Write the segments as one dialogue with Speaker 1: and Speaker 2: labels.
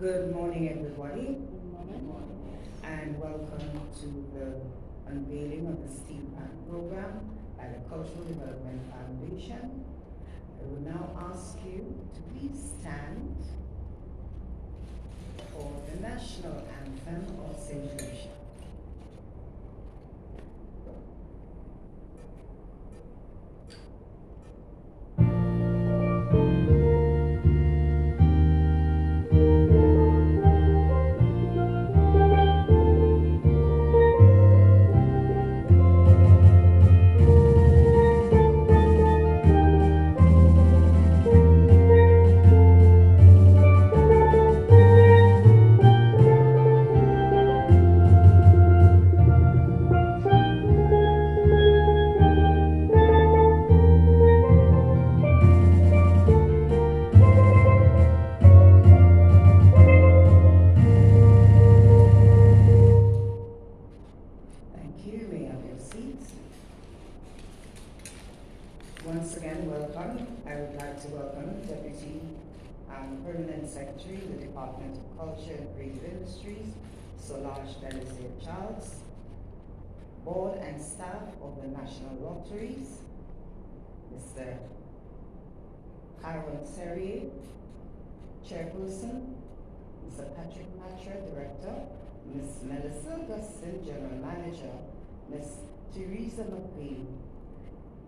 Speaker 1: Good morning, everybody,
Speaker 2: Good morning.
Speaker 1: and welcome to the unveiling of the Steel Pan program by the Cultural Development Foundation. I will now ask you to please stand for the national anthem of Saint Lucia. Thank you. May I have your seats? Once again, welcome. I would like to welcome Deputy Permanent Secretary of the Department of Culture and Creative Industries, Solange Belisaire Charles, Board and staff of the National Lotteries, Mr. Harold Serrier, Chairperson, Mr. Patrick Matra, Director, Ms. Melissa Augustin, General Manager, Ms. Teresa McQueen,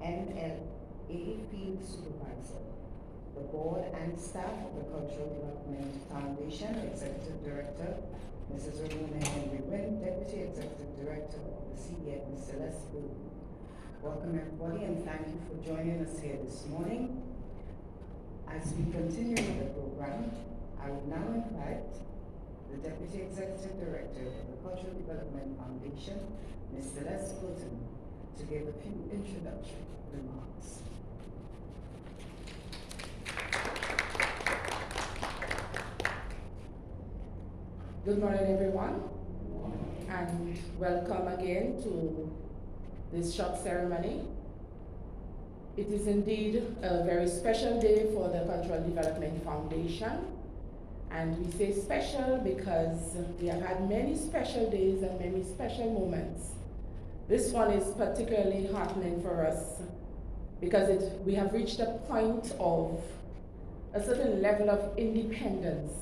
Speaker 1: NLA Field Supervisor, the Board and staff of the Cultural Development Foundation, Executive Director, Mrs. Ramona Henry Wynn, Deputy Executive Director of the CDF, Mr. Les Booth. Welcome everybody and thank you for joining us here this morning. As we continue with the program, I would now invite the Deputy Executive Director of the Cultural Development Foundation, Mr. Les Booth, to give a few introductory remarks.
Speaker 2: Good morning, everyone, and welcome again to this short ceremony. It is indeed a very special day for the Cultural Development Foundation, and we say special because we have had many special days and many special moments. This one is particularly heartening for us because we have reached a point of a certain level of independence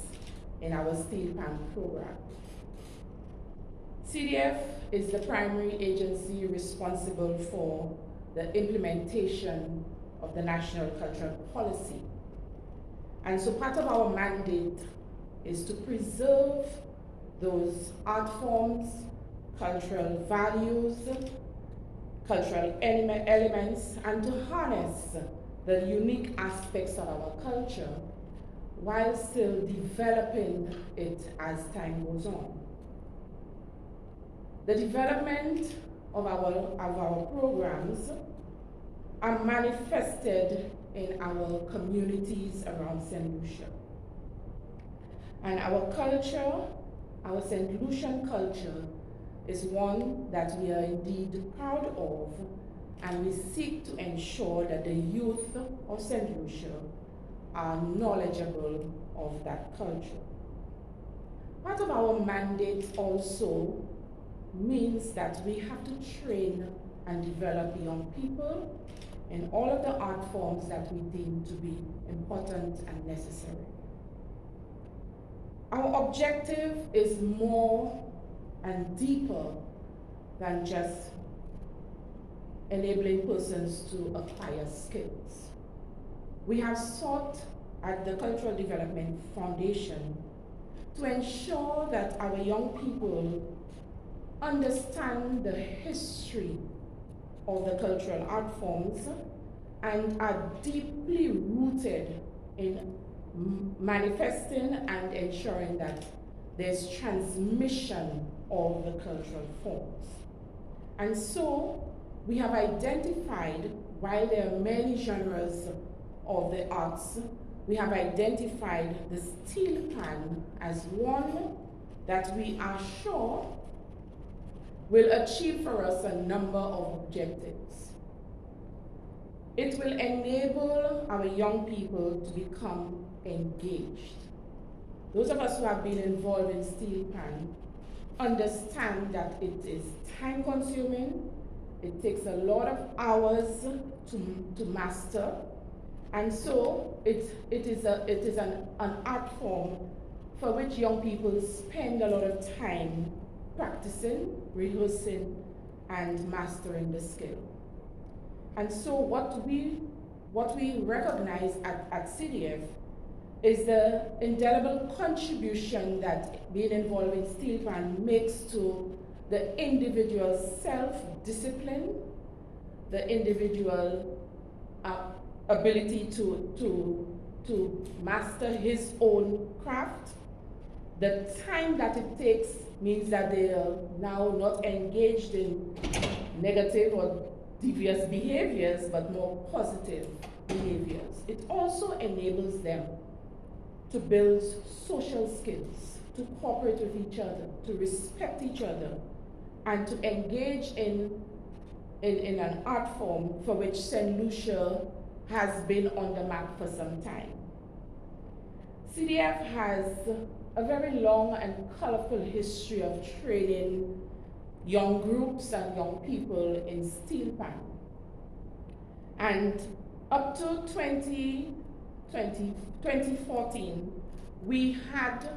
Speaker 2: in our Steel Pan program. CDF is the primary agency responsible for the implementation of the National Cultural Policy. And so part of our mandate is to preserve those art forms, cultural values, cultural elements, and to harness the unique aspects of our culture while still developing it as time goes on. The development of our programs are manifested in our communities around Saint Lucia. And our culture, our Saint Lucian culture, is one that we are indeed proud of, and we seek to ensure that the youth of Saint Lucia are knowledgeable of that culture. Part of our mandate also means that we have to train and develop young people in all of the art forms that we deem to be important and necessary. Our objective is more and deeper than just enabling persons to acquire skills. We have sought at the Cultural Development Foundation to ensure that our young people understand the history of the cultural art forms and are deeply rooted in manifesting and ensuring that there's transmission of the cultural forms. And so we have identified, while there are many genres of the arts, we have identified the steel pan as one that we are sure will achieve for us a number of objectives. It will enable our young people to become engaged. those of us who have been involved in steel pan understand that it is time consuming, it takes a lot of hours to master, and so it is an art form for which young people spend a lot of time practicing, rehearsing, and mastering the skill. And so what we recognize at CDF is the indelible contribution that being involved in steel pan makes to the individual self-discipline, the individual ability to master his own craft. The time that it takes means that they are now not engaged in negative or devious behaviors, but more positive behaviors. It also enables them to build social skills, to cooperate with each other, to respect each other, and to engage in an art form for which Saint Lucia has been on the map for some time. CDF has a very long and colorful history of training young groups and young people in steel pan. And up to 2014, we had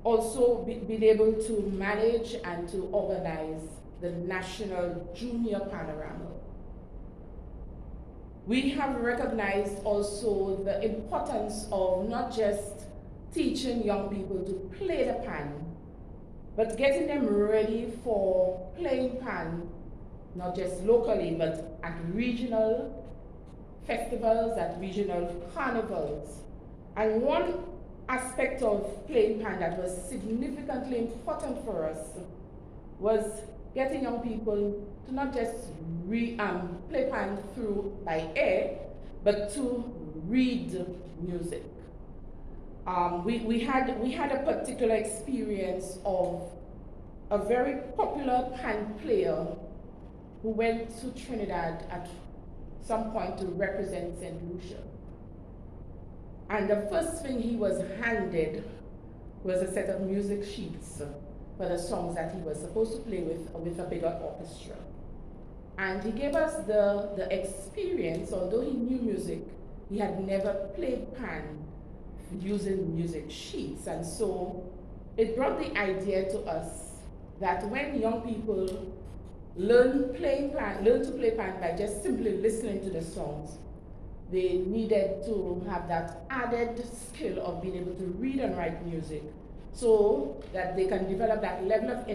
Speaker 2: also been able to manage and to organize the National Junior Panorama. We have recognized also the importance of not just teaching young people to play the pan, but getting them ready for playing pan, not just locally, but at regional festivals, at regional carnivals. And one aspect of playing pan that was significantly important for us was getting young people to not just play pan through by ear, but to read music. We had a particular experience of a very popular pan player who went to Trinidad at some point to represent Saint Lucia. And the first thing he was handed was a set of music sheets for the songs that he was supposed to play with a bigger orchestra. And he gave us the experience, although he knew music, he had never played pan using music sheets. And so it brought the idea to us that when young people learn to play pan by just simply listening to the songs, they needed to have that added skill of being able to read and write music so that they can develop that level of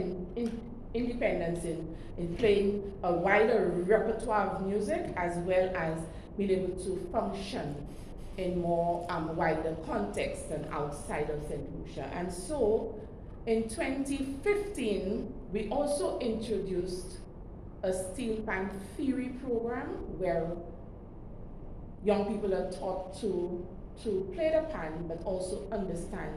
Speaker 2: independence in playing a wider repertoire of music, as well as being able to function in more wider context and outside of Saint Lucia. And so in 2015, we also introduced a steel pan theory program where young people are taught to play the pan, but also understand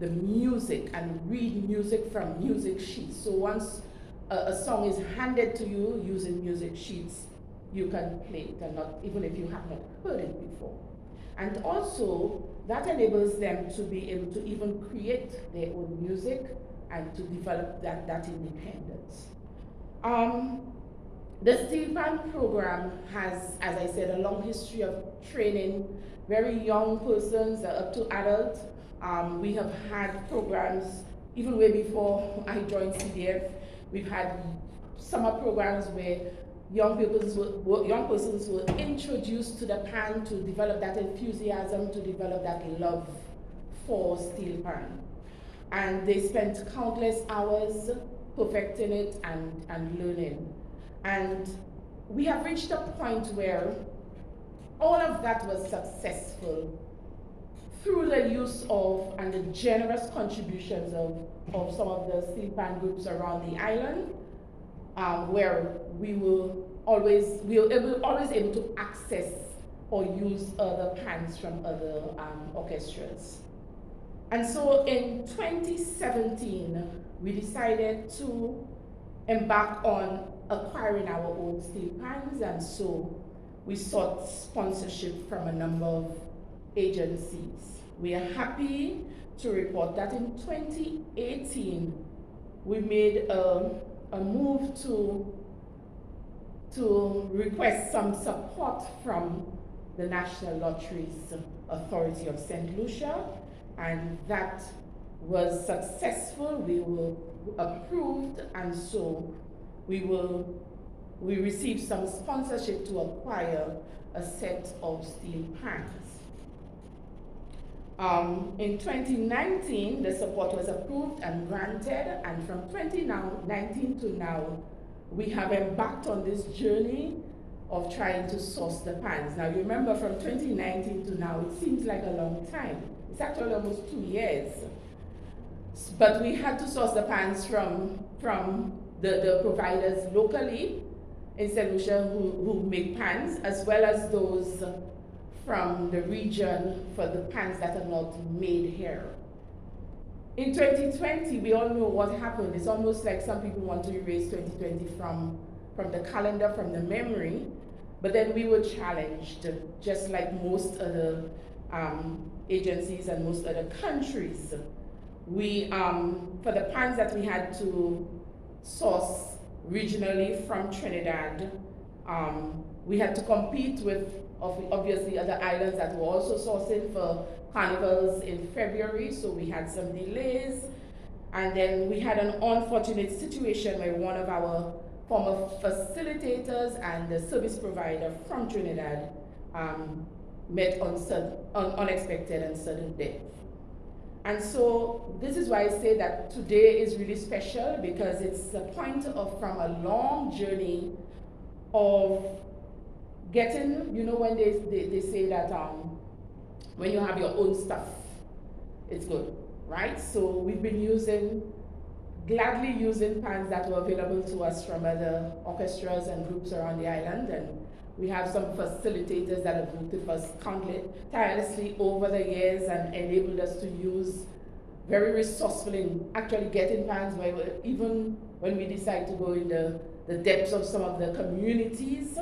Speaker 2: the music and read music from music sheets. So once a song is handed to you using music sheets, you can play it, and not even if you have not heard it before. And also, that enables them to be able to even create their own music and to develop that independence. The steel pan program has, as I said, a long history of training very young persons up to adults. We have had programs even way before I joined CDF. We've had summer programs where young persons were introduced to the pan to develop that enthusiasm, to develop that love for steel pan. And they spent countless hours perfecting it and learning. And we have reached a point where all of that was successful through the use of and the generous contributions of some of the steel pan groups around the island, where we were always able to access or use other pans from other orchestras. And so in 2017, we decided to embark on acquiring our own steel pans, and so we sought sponsorship from a number of agencies. We are happy to report that in 2018, we made a move to request some support from the National Lotteries Authority of Saint Lucia, and that was successful. We were approved, and so we received some sponsorship to acquire a set of steel pans. In 2019, the support was approved and granted, and from 2019 to now, we have embarked on this journey of trying to source the pans. Now, you remember from 2019 to now, it seems like a long time. It's actually almost 2 years. But we had to source the pans from the providers locally in Saint Lucia who make pans, as well as those from the region for the pans that are not made here. In 2020, we all know what happened. It's almost like some people want to erase 2020 from the calendar, from the memory, but then we were challenged, just like most other agencies and most other countries. We, for the pans that we had to source regionally from Trinidad, we had to compete with obviously other islands that were also sourcing for carnivals in February, so we had some delays. And then we had an unfortunate situation where one of our former facilitators and the service provider from Trinidad met unexpected and sudden death. And so this is why I say that today is really special, because it's a point from a long journey of getting, you know, when they say that when you have your own stuff, it's good, right? So we've been gladly using pans that were available to us from other orchestras and groups around the island, and we have some facilitators that have worked with us tirelessly over the years and enabled us to use very resourcefully in actually getting pans, even when we decide to go in the depths of some of the communities.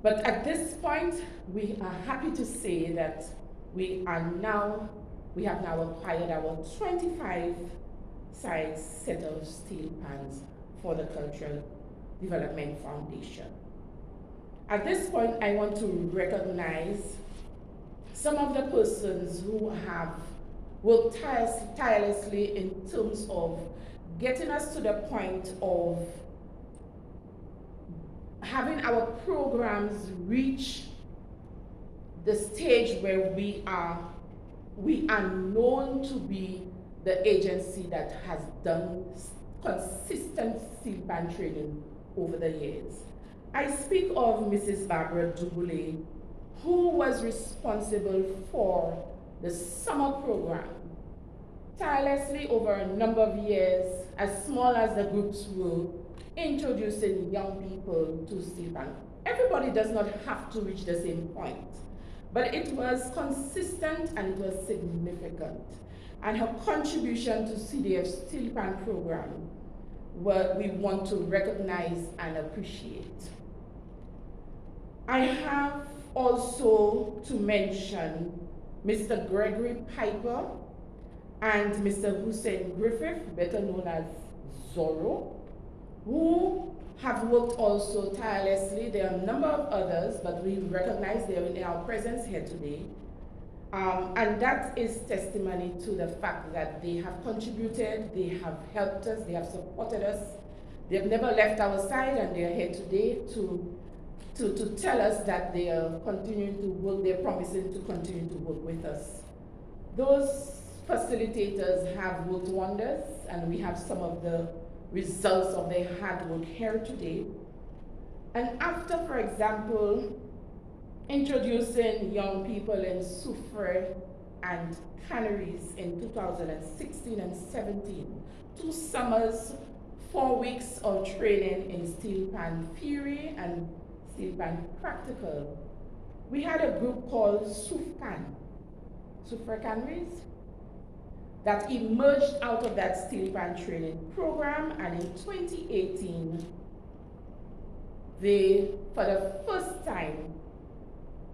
Speaker 2: But at this point, we are happy to say that we have now acquired our 25 size set of steel pans for the Cultural Development Foundation. At this point, I want to recognize some of the persons who have worked tirelessly in terms of getting us to the point of having our programs reach the stage where we are known to be the agency that has done consistent steel pan training over the years. I speak of Mrs. Barbara Duboulet, who was responsible for the summer program, tirelessly over a number of years, as small as the groups were, introducing young people to steel pan. Everybody does not have to reach the same point, but it was consistent and it was significant. And her contribution to CDF's steel pan program, we want to recognize and appreciate. I have also to mention Mr. Gregory Piper and Mr. Hussein Griffith, better known as Zorro, who have worked also tirelessly. There are a number of others, but we recognize they are in our presence here today. And that is testimony to the fact that they have contributed, they have helped us, they have supported us. They have never left our side, and they are here today to tell us that they are continuing to work, they're promising to continue to work with us. Those facilitators have worked wonders, and we have some of the results of their hard work here today. And after, for example, introducing young people in Soufrière and Canaries in 2016 and 17, 2 summers, 4 weeks of training in steel pan theory and steel pan practical, we had a group called Soufrière Canaries, that emerged out of that steel pan training program, and in 2018, they, for the first time,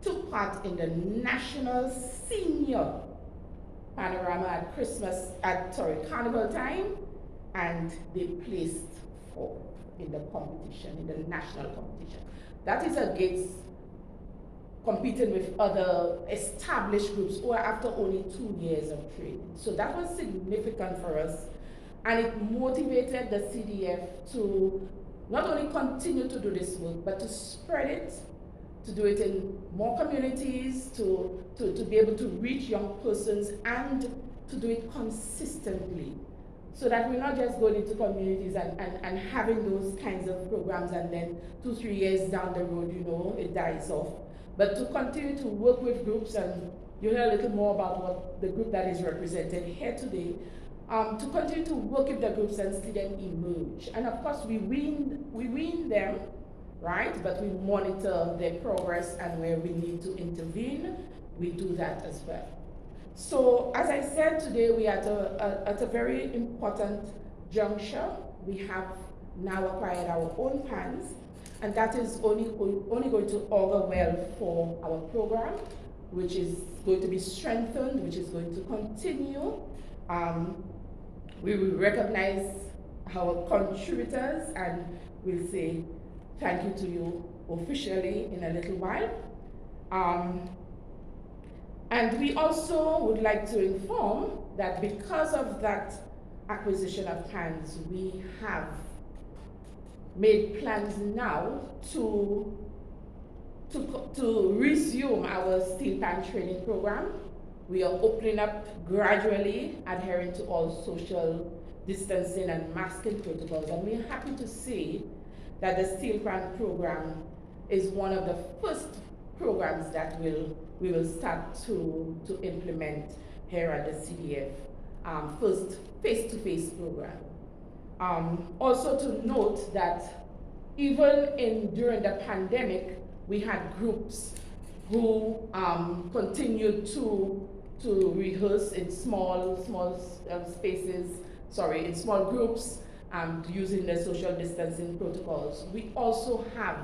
Speaker 2: took part in the National Senior panorama at carnival time, and they placed fourth in the competition, in the national competition. That is against competing with other established groups who are after only 2 years of training. So that was significant for us, and it motivated the CDF to not only continue to do this work, but to spread it, to do it in more communities, to be able to reach young persons, and to do it consistently, so that we're not just going into communities and having those kinds of programs and then 2-3 years down the road, it dies off. But to continue to work with groups, and you'll hear a little more about what the group that is represented here today, to continue to work with the groups and see them emerge. And of course, we wean them, right? But we monitor their progress, and where we need to intervene, we do that as well. So, as I said, today we are at a very important juncture. We have now acquired our own PANs, and that is only going to augur well for our program, which is going to be strengthened, which is going to continue. We will recognize our contributors, and we'll say thank you to you officially in a little while. And we also would like to inform that because of that acquisition of PANs, we have made plans now to resume our steel pan training program. We are opening up gradually, adhering to all social distancing and masking protocols, and we're happy to see that the steel pan program is one of the first programs that we will start to implement here at the CDF, first face-to-face program. Also to note that even during the pandemic, we had groups who continued to rehearse in small spaces, in small groups, using the social distancing protocols. We also have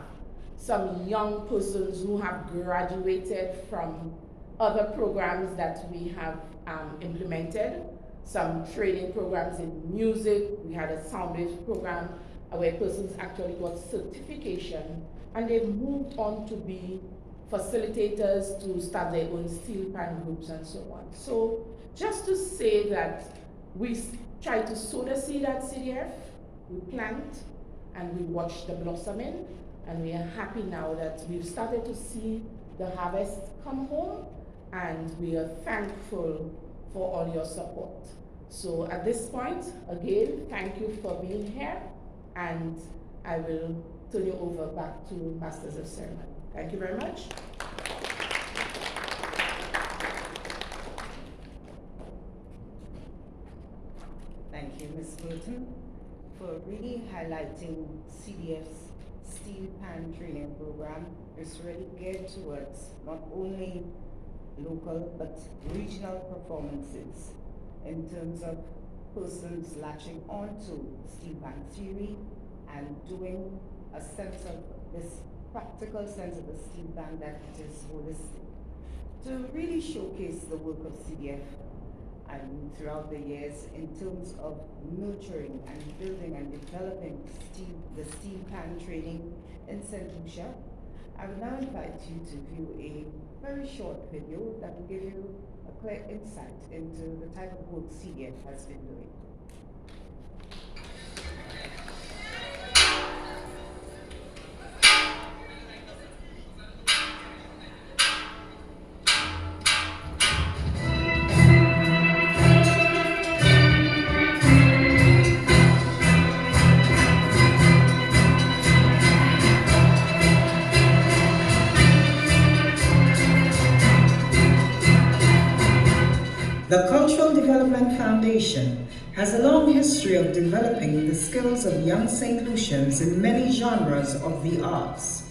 Speaker 2: some young persons who have graduated from other programs that we have implemented, some training programs in music. We had a sound wave program where persons actually got certification, and they've moved on to be facilitators, to start their own steel pan groups and so on. So just to say that we try to sow the seed at CDF, we plant and we watch the blossoming, and we are happy now that we've started to see the harvest come home, and we are thankful for all your support. So at this point, again, thank you for being here, and I will turn you over back to Masters of Ceremony. Thank you very much.
Speaker 1: Thank you, Ms. Burton, for really highlighting CDF's steel pan training program. It's really geared towards not only local but regional performances in terms of persons latching onto steel pan theory and doing a sense of this practical sense of the steel pan that it is holistic, to really showcase the work of CDF and throughout the years in terms of nurturing and building and developing the steel pan training in Saint Lucia. I will now invite you to view a very short video that will give you a clear insight into the type of work CDF has been doing.
Speaker 3: The Cultural Development Foundation has a long history of developing the skills of young St. Lucians in many genres of the arts.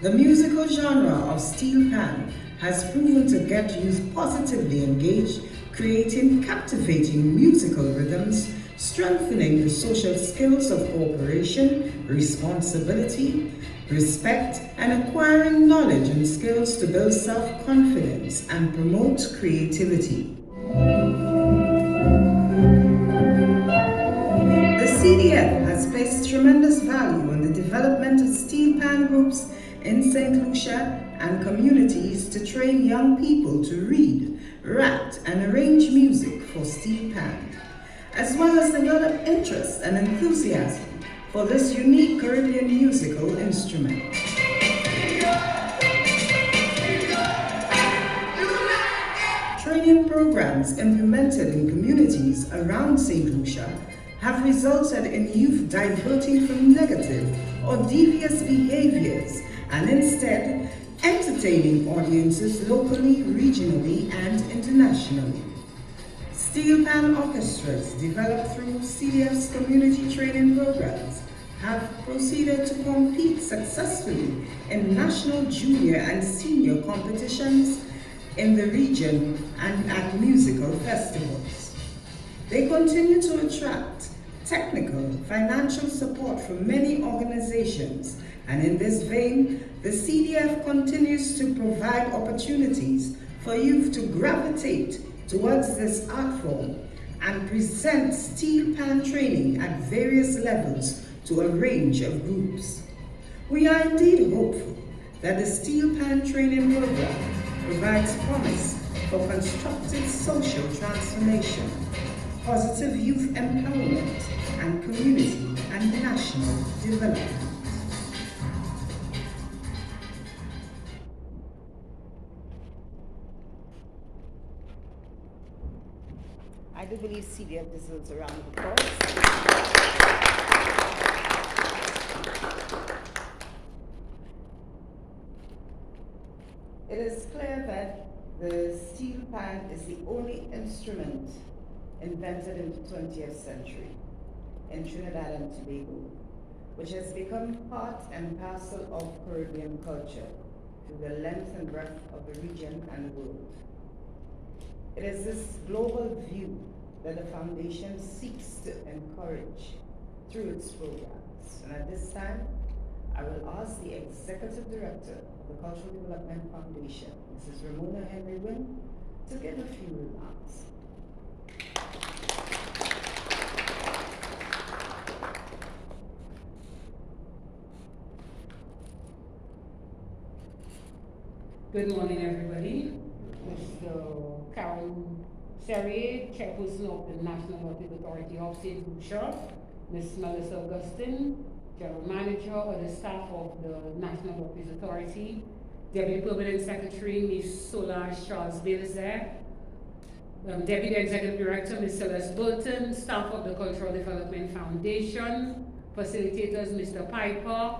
Speaker 3: The musical genre of steel pan has proven to get youth positively engaged, creating captivating musical rhythms, strengthening the social skills of cooperation, responsibility, respect, and acquiring knowledge and skills to build self-confidence and promote creativity. The CDF has placed tremendous value on the development of steel pan groups in Saint Lucia and communities to train young people to read, write, and arrange music for steel pan, as well as develop interest and enthusiasm for this unique Caribbean musical instrument. Training programs implemented in communities around Saint Lucia have resulted in youth diverting from negative or devious behaviors and instead entertaining audiences locally, regionally, and internationally. Steel pan orchestras developed through CDF's community training programs have proceeded to compete successfully in national junior and senior competitions in the region and at musical festivals. They continue to attract technical, financial support from many organizations, and in this vein, the CDF continues to provide opportunities for youth to gravitate towards this art form and present steel pan training at various levels to a range of groups. We are indeed hopeful that the steel pan training program provides promise for constructive social transformation, positive youth empowerment, and community and national development.
Speaker 1: I do believe CDF deserves a round of applause. It is clear that the steel pan is the only instrument invented in the 20th century in Trinidad and Tobago, which has become part and parcel of Caribbean culture through the length and breadth of the region and the world. It is this global view that the Foundation seeks to encourage through its programs. And at this time, I will ask the Executive Director of the Cultural Development Foundation, Mrs. Ramona Henry Wynn, to give a few remarks.
Speaker 4: Good morning, everybody. Mr. Karen Serrier, Chairperson of the National Autism Authority of Saint Lucia, Ms. Melissa Augustine, General Manager of the staff of the National Autism Authority, Deputy Permanent Secretary, Ms. Solange Charles Belzer, Deputy Executive Director, Ms. Celeste Burton, staff of the Cultural Development Foundation, facilitators, Mr. Piper,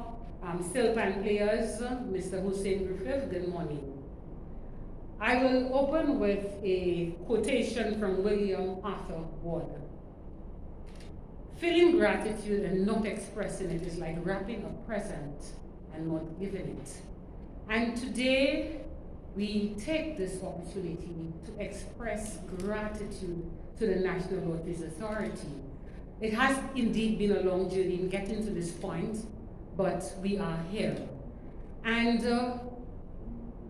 Speaker 4: steel pan players, Mr. Hussein Griffith, good morning. I will open with a quotation from William Arthur Ward. Feeling gratitude and not expressing it is like wrapping a present and not giving it. And today, we take this opportunity to express gratitude to the National Autism Authority. It has indeed been a long journey in getting to this point, but we are here. And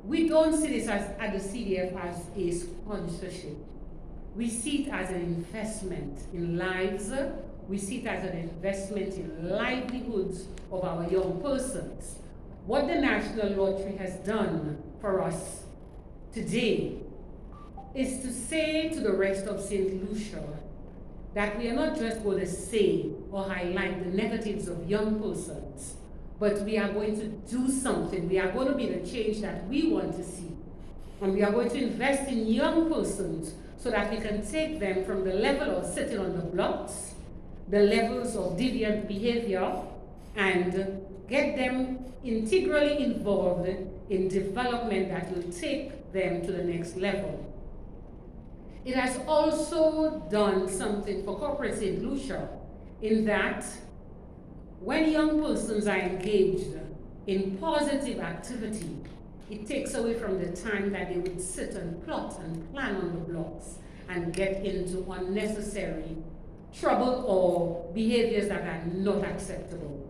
Speaker 4: we don't see this as, at the CDF as a sponsorship. We see it as an investment in lives. We see it as an investment in livelihoods of our young persons. What the National Lottery has done for us today is to say to the rest of Saint Lucia that we are not just going to say or highlight the negatives of young persons, but we are going to do something. We are going to be the change that we want to see. And we are going to invest in young persons so that we can take them from the level of sitting on the blocks, the levels of deviant behavior, and get them integrally involved in development that will take them to the next level. It has also done something for corporate Saint Lucia in that when young persons are engaged in positive activity, it takes away from the time that they would sit and plot and plan on the blocks and get into unnecessary trouble or behaviors that are not acceptable.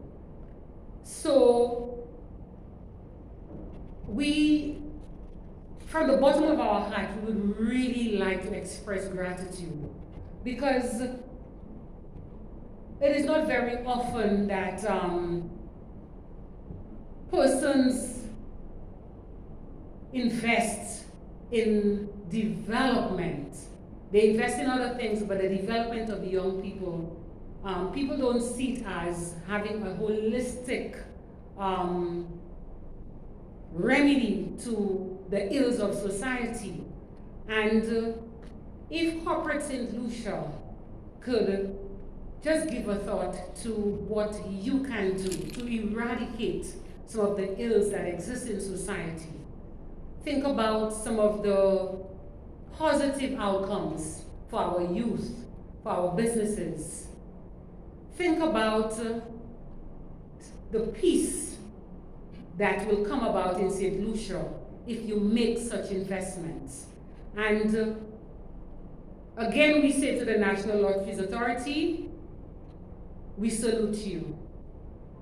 Speaker 4: So we from the bottom of our heart, we would really like to express gratitude, because it is not very often that persons invest in development. They invest in other things, but the development of the young people, people don't see it as having a holistic remedy to the ills of society. And if corporate Saint Lucia could just give a thought to what you can do to eradicate some of the ills that exist in society. Think about some of the positive outcomes for our youth, for our businesses. Think about the peace that will come about in Saint Lucia if you make such investments. And again, we say to the National Lotteries Authority, we salute you.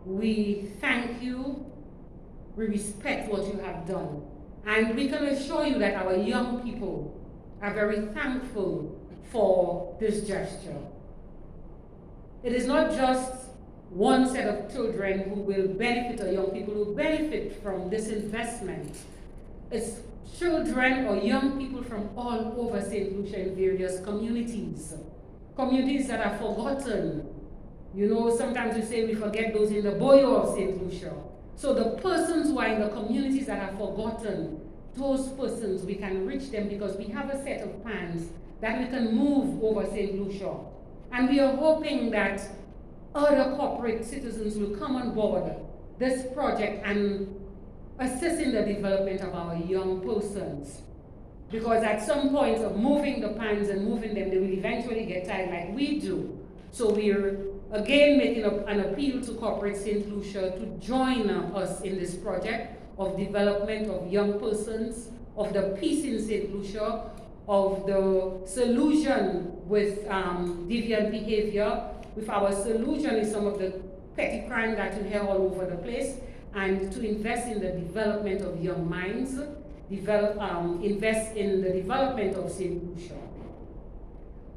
Speaker 4: We thank you. We respect what you have done. And we can assure you that our young people are very thankful for this gesture. It is not just one set of children who will benefit, or young people who will benefit from this investment. It's children or young people from all over Saint Lucia in various communities. Communities that are forgotten. You know, sometimes we say we forget those in the boyo of Saint Lucia. So the persons who are in the communities that are forgotten, those persons, we can reach them because we have a set of plans that we can move over Saint Lucia. And we are hoping that other corporate citizens will come on board this project and assist in the development of our young persons. Because at some point of moving the pans and moving them, they will eventually get tired like we do. So we're again making an appeal to corporate Saint Lucia to join us in this project of development of young persons, of the peace in Saint Lucia, of the solution with deviant behavior, with our solution in some of the petty crime that you hear all over the place, and to invest in the development of young minds, invest in the development of Saint Lucia.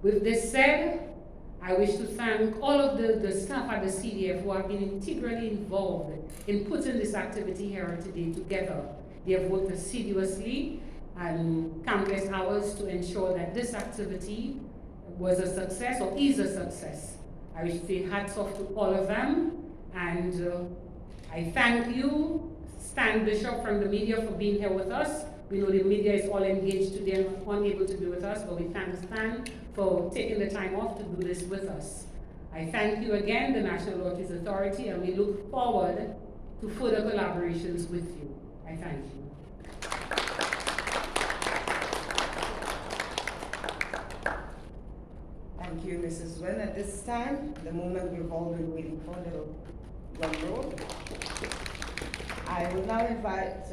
Speaker 4: With this said, I wish to thank all of the staff at the CDF who have been integrally involved in putting this activity here today together. They have worked assiduously and countless hours to ensure that this activity was a success or is a success. I wish to say hats off to all of them, and I thank you, Stan Bishop from the media, for being here with us. We know the media is all engaged today and unable to be with us, but we thank Stan for taking the time off to do this with us. I thank you again, the National Lotteries Authority, and we look forward to further collaborations with you. I thank you.
Speaker 1: Thank you, Mrs. Wynn. At this time, the moment we've all been waiting for, the drum roll. I will now invite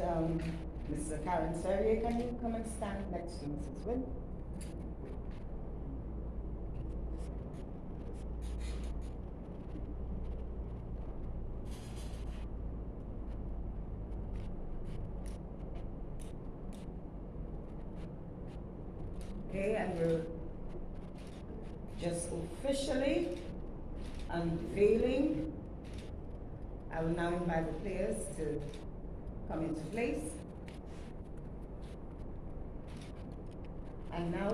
Speaker 1: Mr. Karen Serrier. Can you come and stand next to Mrs. Wynn? Okay, and we're just officially unveiling. I will now invite the players to come into place. And now